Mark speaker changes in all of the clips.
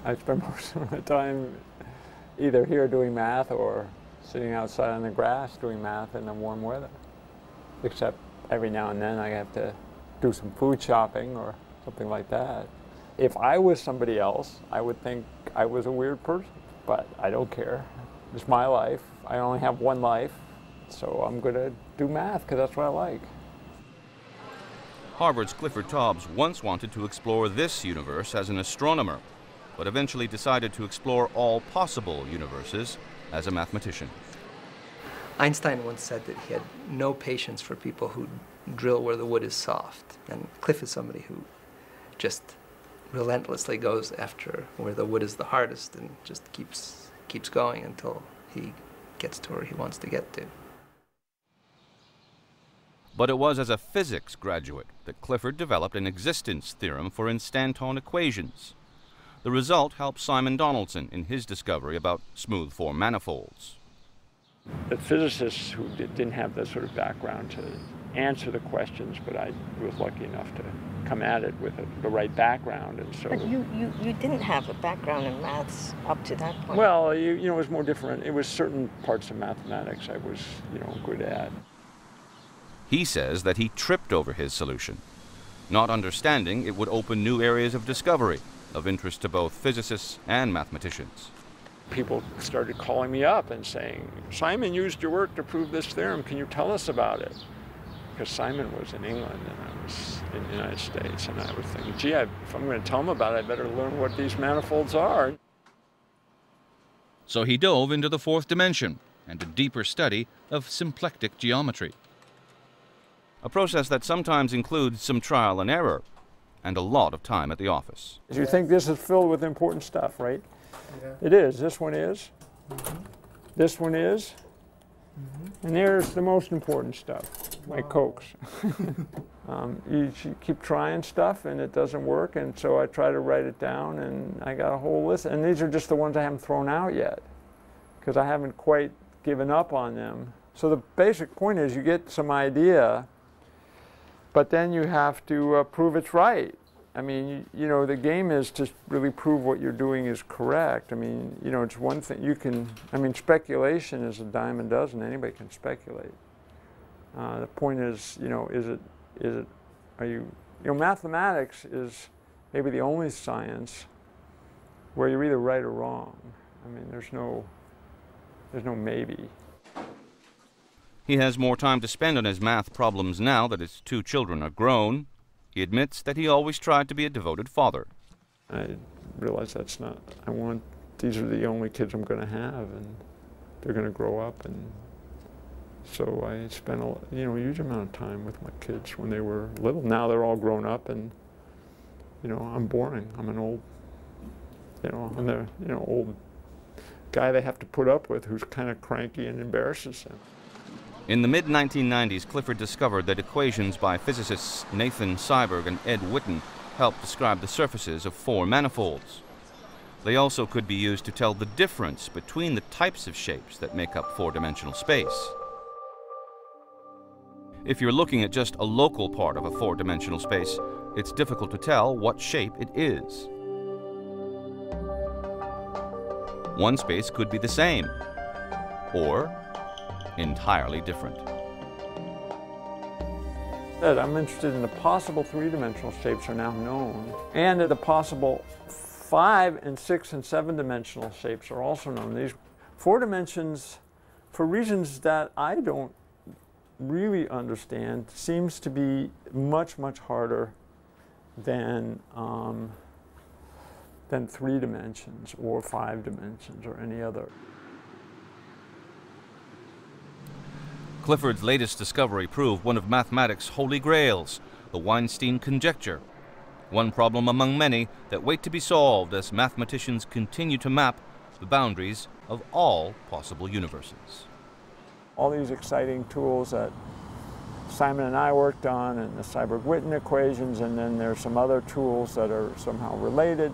Speaker 1: I spend most of my time either here doing math or sitting outside on the grass doing math in the warm weather. Except every now and then I have to do some food shopping or something like that. If I was somebody else, I would think I was a weird person, but I don't care. It's my life. I only have one life, so I'm going to do math because that's what I like.
Speaker 2: Harvard's Clifford Hobbes once wanted to explore this universe as an astronomer, but eventually decided to explore all possible universes as a mathematician.
Speaker 3: Einstein once said that he had no patience for people who drill where the wood is soft. And Cliff is somebody who just relentlessly goes after where the wood is the hardest and just keeps going until he gets to where he wants to get to.
Speaker 2: But it was as a physics graduate that Clifford developed an existence theorem for instanton equations. The result helped Simon Donaldson in his discovery about smooth-form manifolds.
Speaker 1: The physicists who didn't have the sort of background to answer the questions, but I was lucky enough to come at it with the right background, and so.
Speaker 4: But you didn't have a background in maths up to that point.
Speaker 1: Well, you know, it was more different. It was certain parts of mathematics I was, good at.
Speaker 2: He says that he tripped over his solution, not understanding it would open new areas of discovery of interest to both physicists and mathematicians.
Speaker 1: People started calling me up and saying, Simon used your work to prove this theorem. Can you tell us about it? Because Simon was in England and I was in the United States, and I was thinking, gee, if I'm going to tell him about it, I better learn what these manifolds are.
Speaker 2: So he dove into the fourth dimension and a deeper study of symplectic geometry. A process that sometimes includes some trial and error and a lot of time at the office.
Speaker 1: You think this is filled with important stuff, right?
Speaker 3: Yeah.
Speaker 1: It is. This one is. Mm-hmm. This one is. Mm-hmm. And there's the most important stuff, like Cokes. You keep trying stuff and it doesn't work, and so I try to write it down, and I got a whole list. And these are just the ones I haven't thrown out yet, because I haven't quite given up on them. So the basic point is you get some idea, but then you have to prove it's right. I mean, the game is to really prove what you're doing is correct. I mean, it's one thing speculation is a dime a dozen. Anybody can speculate. The point is, mathematics is maybe the only science where you're either right or wrong. I mean, there's no maybe.
Speaker 2: He has more time to spend on his math problems now that his two children are grown. He admits that he always tried to be a devoted father.
Speaker 1: I realize these are the only kids I'm going to have, and they're going to grow up, and so I spent a huge amount of time with my kids when they were little. Now they're all grown up, and I'm boring. I'm an old, I'm the old guy they have to put up with who's kind of cranky and embarrasses them.
Speaker 2: In the mid-1990s, Clifford discovered that equations by physicists Nathan Seiberg and Ed Witten helped describe the surfaces of four manifolds. They also could be used to tell the difference between the types of shapes that make up four-dimensional space. If you're looking at just a local part of a four-dimensional space, it's difficult to tell what shape it is. One space could be the same, or entirely different.
Speaker 1: I'm interested in the possible three-dimensional shapes are now known, and the possible 5 and 6 and 7-dimensional shapes are also known. These 4 dimensions, for reasons that I don't really understand, seems to be much, much harder than 3 dimensions or 5 dimensions or any other.
Speaker 2: Clifford's latest discovery proved one of mathematics' holy grails, the Weinstein Conjecture, one problem among many that wait to be solved as mathematicians continue to map the boundaries of all possible universes.
Speaker 1: All these exciting tools that Simon and I worked on, and the Seiberg-Witten equations, and then there's some other tools that are somehow related.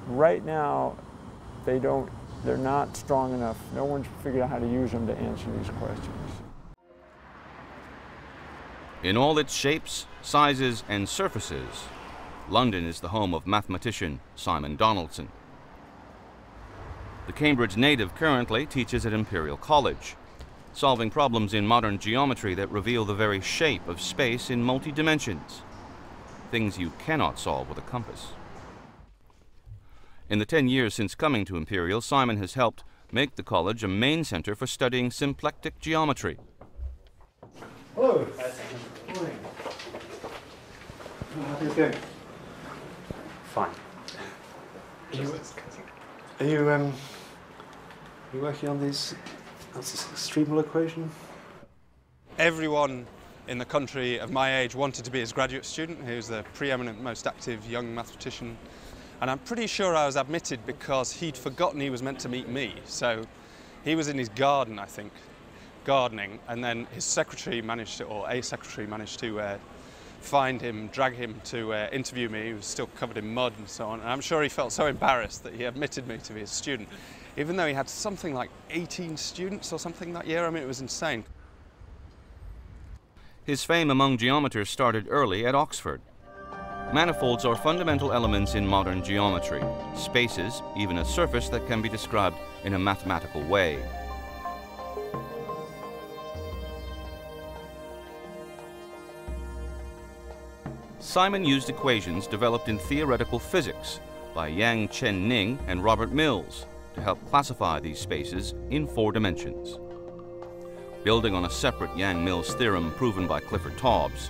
Speaker 1: Right now, they're not strong enough. No one's figured out how to use them to answer these questions.
Speaker 2: In all its shapes, sizes, and surfaces, London is the home of mathematician Simon Donaldson. The Cambridge native currently teaches at Imperial College, solving problems in modern geometry that reveal the very shape of space in multi-dimensions, things you cannot solve with a compass. In the 10 years since coming to Imperial, Simon has helped make the college a main center for studying symplectic geometry.
Speaker 5: Hello. Good morning. How are you doing? Fine. Are you working on these? That's a streamal equation.
Speaker 6: Everyone in the country of my age wanted to be his graduate student. He was the preeminent, most active young mathematician. And I'm pretty sure I was admitted because he'd forgotten he was meant to meet me. So he was in his garden, I think, gardening, and then his secretary managed to, or a secretary managed to find him, drag him to interview me. He was still covered in mud and so on. And I'm sure he felt so embarrassed that he admitted me to be his student, even though he had something like 18 students or something that year. I mean, it was insane.
Speaker 2: His fame among geometers started early at Oxford. Manifolds are fundamental elements in modern geometry, spaces, even a surface that can be described in a mathematical way. Simon used equations developed in theoretical physics by Yang Chen Ning and Robert Mills to help classify these spaces in 4 dimensions. Building on a separate Yang-Mills theorem proven by Clifford Hobbes,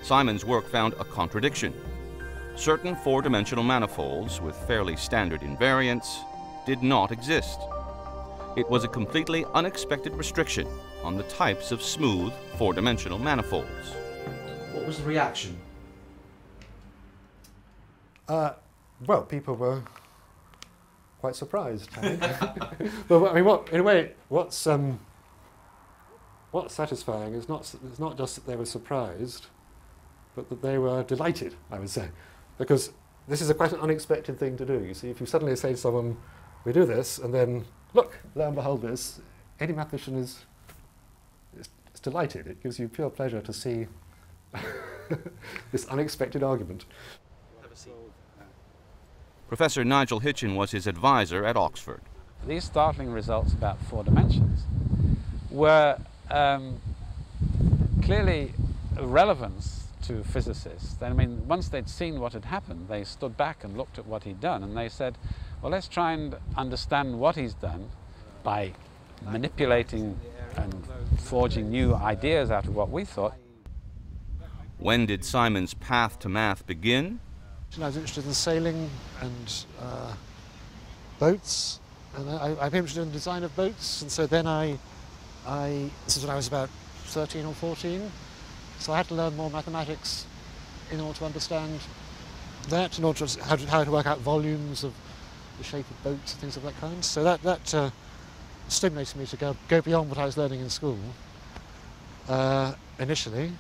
Speaker 2: Simon's work found a contradiction. Certain 4-dimensional manifolds with fairly standard invariants did not exist. It was a completely unexpected restriction on the types of smooth 4-dimensional manifolds.
Speaker 7: What was the reaction?
Speaker 5: Well, people were quite surprised, I think. But I mean, in a way, what's satisfying is not just that they were surprised, but that they were delighted, I would say. Because this is quite an unexpected thing to do. You see, if you suddenly say to someone, we do this, and then, look, lo and behold this, any mathematician is delighted. It gives you pure pleasure to see this unexpected argument.
Speaker 2: Professor Nigel Hitchin was his advisor at Oxford.
Speaker 8: These startling results about 4 dimensions were clearly relevant to physicists. I mean, once they'd seen what had happened, they stood back and looked at what he'd done, and they said, well, let's try and understand what he's done by manipulating and forging new ideas out of what we thought.
Speaker 2: When did Simon's path to math begin?
Speaker 5: I was interested in sailing and boats, and I became interested in the design of boats, and so then this is when I was about 13 or 14, so I had to learn more mathematics in order to understand that, in order to how to work out volumes of the shape of boats and things of that kind. So that stimulated me to go beyond what I was learning in school initially.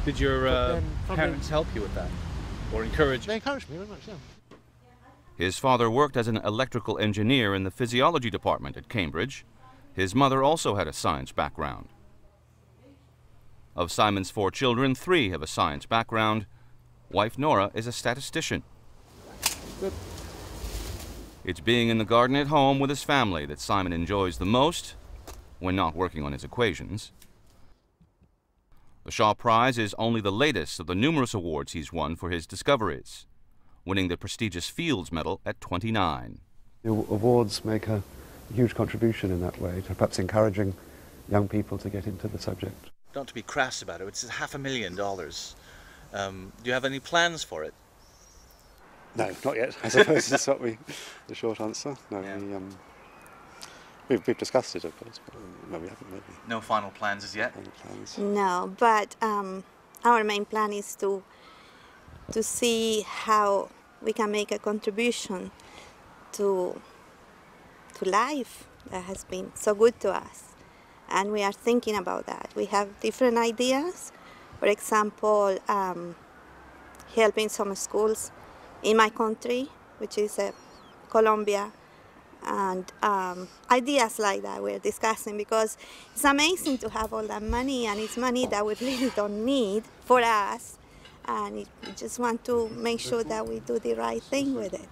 Speaker 7: Did your parents help you with that, or encourage you?
Speaker 5: They encouraged me very much, yeah.
Speaker 2: His father worked as an electrical engineer in the physiology department at Cambridge. His mother also had a science background. Of Simon's 4 children, 3 have a science background. Wife Nora is a statistician.
Speaker 5: Good.
Speaker 2: It's being in the garden at home with his family that Simon enjoys the most when not working on his equations. The Shaw Prize is only the latest of the numerous awards he's won for his discoveries, winning the prestigious Fields Medal at 29.
Speaker 9: The awards make a huge contribution in that way, to perhaps encouraging young people to get into the subject.
Speaker 7: Not to be crass about it, it's $500,000. Do you have any plans for it?
Speaker 9: No, not yet. I suppose that's what the short answer. No,
Speaker 7: Yeah.
Speaker 9: we've discussed it, of course, but no, we haven't maybe.
Speaker 7: No final plans as yet?
Speaker 9: Any plans.
Speaker 4: No, but our main plan is to see how we can make a contribution to life that has been so good to us. And we are thinking about that. We have different ideas. For example, helping some schools in my country, which is Colombia, and ideas like that we're discussing, because it's amazing to have all that money, and it's money that we really don't need for us, and we just want to make sure that we do the right thing with it.